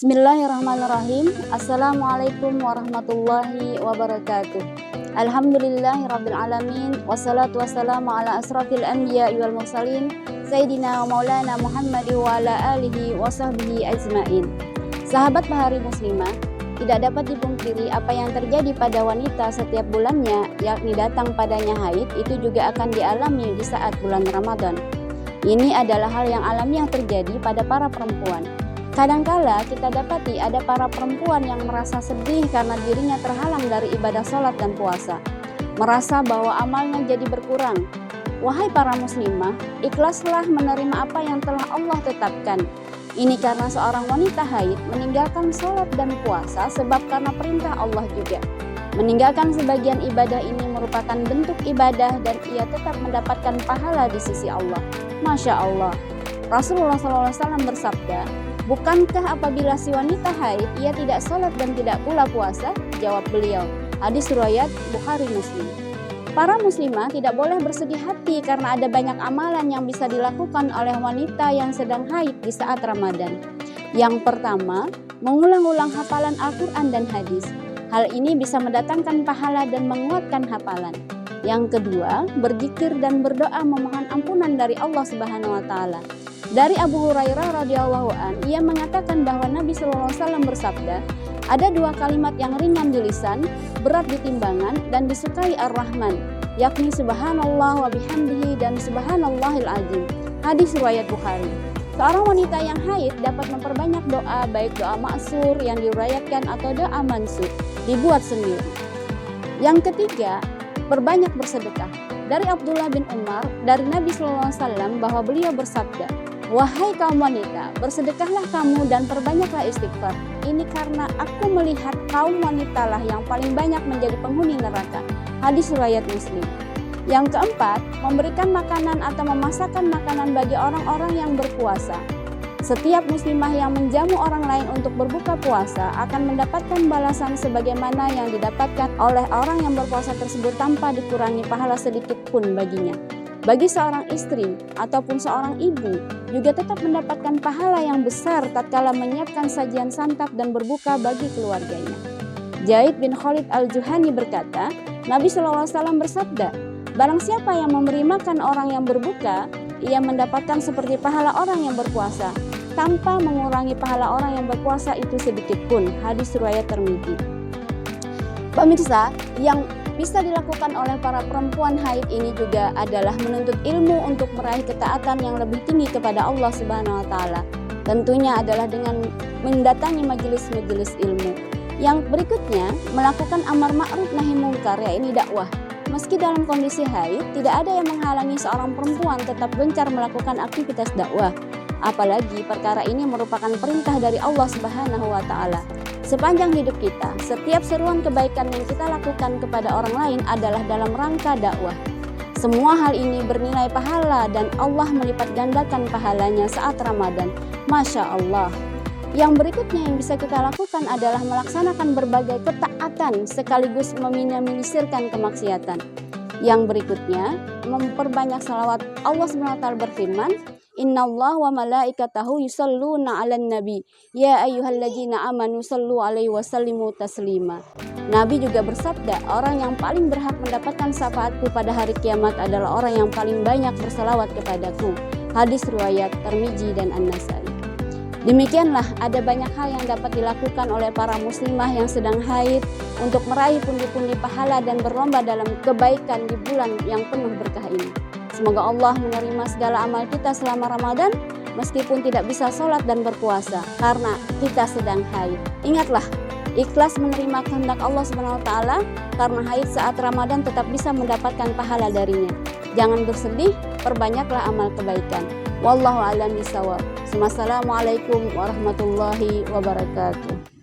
Bismillahirrahmanirrahim. Assalamualaikum warahmatullahi wabarakatuh. Alhamdulillahirabbil alamin, wassalatu wassalamu ala asrafil anbiya'i wal mursalin sayyidina wa maulana Muhammad wa ala alihi wa sahbihi ajmain. Sahabat Bahari Muslimah, tidak dapat dipungkiri apa yang terjadi pada wanita setiap bulannya, yakni datang padanya haid, itu juga akan dialami di saat bulan Ramadan. Ini adalah hal yang alami yang terjadi pada para perempuan. Kadangkala kita dapati ada para perempuan yang merasa sedih karena dirinya terhalang dari ibadah sholat dan puasa, merasa bahwa amalnya jadi berkurang. Wahai para muslimah, ikhlaslah menerima apa yang telah Allah tetapkan. Ini karena seorang wanita haid meninggalkan sholat dan puasa sebab karena perintah Allah juga. Meninggalkan sebagian ibadah ini merupakan bentuk ibadah dan ia tetap mendapatkan pahala di sisi Allah. Masya Allah. Rasulullah SAW bersabda, "Bukankah apabila si wanita haid ia tidak sholat dan tidak pula puasa?" Jawab beliau. Hadis riwayat Bukhari Muslim. Para muslimah tidak boleh bersedih hati karena ada banyak amalan yang bisa dilakukan oleh wanita yang sedang haid di saat Ramadan. Yang pertama, mengulang-ulang hafalan Al-Quran dan hadis. Hal ini bisa mendatangkan pahala dan menguatkan hafalan. Yang kedua, berzikir dan berdoa memohon ampunan dari Allah Subhanahu wa taala. Dari Abu Hurairah radhiyallahu an, ia mengatakan bahwa Nabi SAW bersabda, ada dua kalimat yang ringan di lisan, berat di timbangan dan disukai Ar-Rahman, yakni subhanallah wa bihamdihi dan subhanallahil azim. Hadis riwayat Bukhari. Seorang wanita yang haid dapat memperbanyak doa, baik doa maksur yang diuraikan atau doa mansur, dibuat sendiri. Yang ketiga, perbanyak bersedekah. Dari Abdullah bin Umar, dari Nabi SAW bahwa beliau bersabda, "Wahai kaum wanita, bersedekahlah kamu dan perbanyaklah istighfar. Ini karena aku melihat kaum wanitalah yang paling banyak menjadi penghuni neraka." Hadis riwayat Muslim. Yang keempat, memberikan makanan atau memasakkan makanan bagi orang-orang yang berpuasa. Setiap muslimah yang menjamu orang lain untuk berbuka puasa akan mendapatkan balasan sebagaimana yang didapatkan oleh orang yang berpuasa tersebut tanpa dikurangi pahala sedikit pun baginya. Bagi seorang istri ataupun seorang ibu juga tetap mendapatkan pahala yang besar tatkala menyiapkan sajian santap dan berbuka bagi keluarganya. Zaid bin Khalid al-Juhani berkata, Nabi SAW bersabda, "Barang siapa yang memberi makan orang yang berbuka, ia mendapatkan seperti pahala orang yang berpuasa, tanpa mengurangi pahala orang yang berpuasa itu sedikit pun." Hadis riwayat Tirmidzi. Pemirsa, yang bisa dilakukan oleh para perempuan haid ini juga adalah menuntut ilmu untuk meraih ketaatan yang lebih tinggi kepada Allah Subhanahu wa taala. Tentunya adalah dengan mendatangi majelis-majelis ilmu. Yang berikutnya, melakukan amar ma'ruf nahi mungkar, yaitu dakwah. Meski dalam kondisi haid, tidak ada yang menghalangi seorang perempuan tetap gencar melakukan aktivitas dakwah. Apalagi perkara ini merupakan perintah dari Allah Subhanahu wa taala. Sepanjang hidup kita, setiap seruan kebaikan yang kita lakukan kepada orang lain adalah dalam rangka dakwah. Semua hal ini bernilai pahala dan Allah melipat gandakan pahalanya saat Ramadan. Masya Allah. Yang berikutnya yang bisa kita lakukan adalah melaksanakan berbagai ketaatan sekaligus meminimalisirkan kemaksiatan. Yang berikutnya, memperbanyak salawat. Allah SWT berfirman, "Innallaha wa malaikatahu yusholluna 'alan nabi, ya ayyuhalladzina amanu shollu 'alaihi wa sallimu taslima." Nabi juga bersabda, orang yang paling berhak mendapatkan syafaatku pada hari kiamat adalah orang yang paling banyak bersalawat kepadaku. Hadis riwayat Tirmidzi dan An-Nasai. Demikianlah ada banyak hal yang dapat dilakukan oleh para muslimah yang sedang haid untuk meraih pundi-pundi pahala dan berlomba dalam kebaikan di bulan yang penuh berkah ini. Semoga Allah menerima segala amal kita selama Ramadan meskipun tidak bisa sholat dan berpuasa karena kita sedang haid. Ingatlah, ikhlas menerima kehendak Allah SWT karena haid saat Ramadan tetap bisa mendapatkan pahala darinya. Jangan bersedih, perbanyaklah amal kebaikan. Wallahu a'lam bishawab. Wassalamualaikum warahmatullahi wabarakatuh.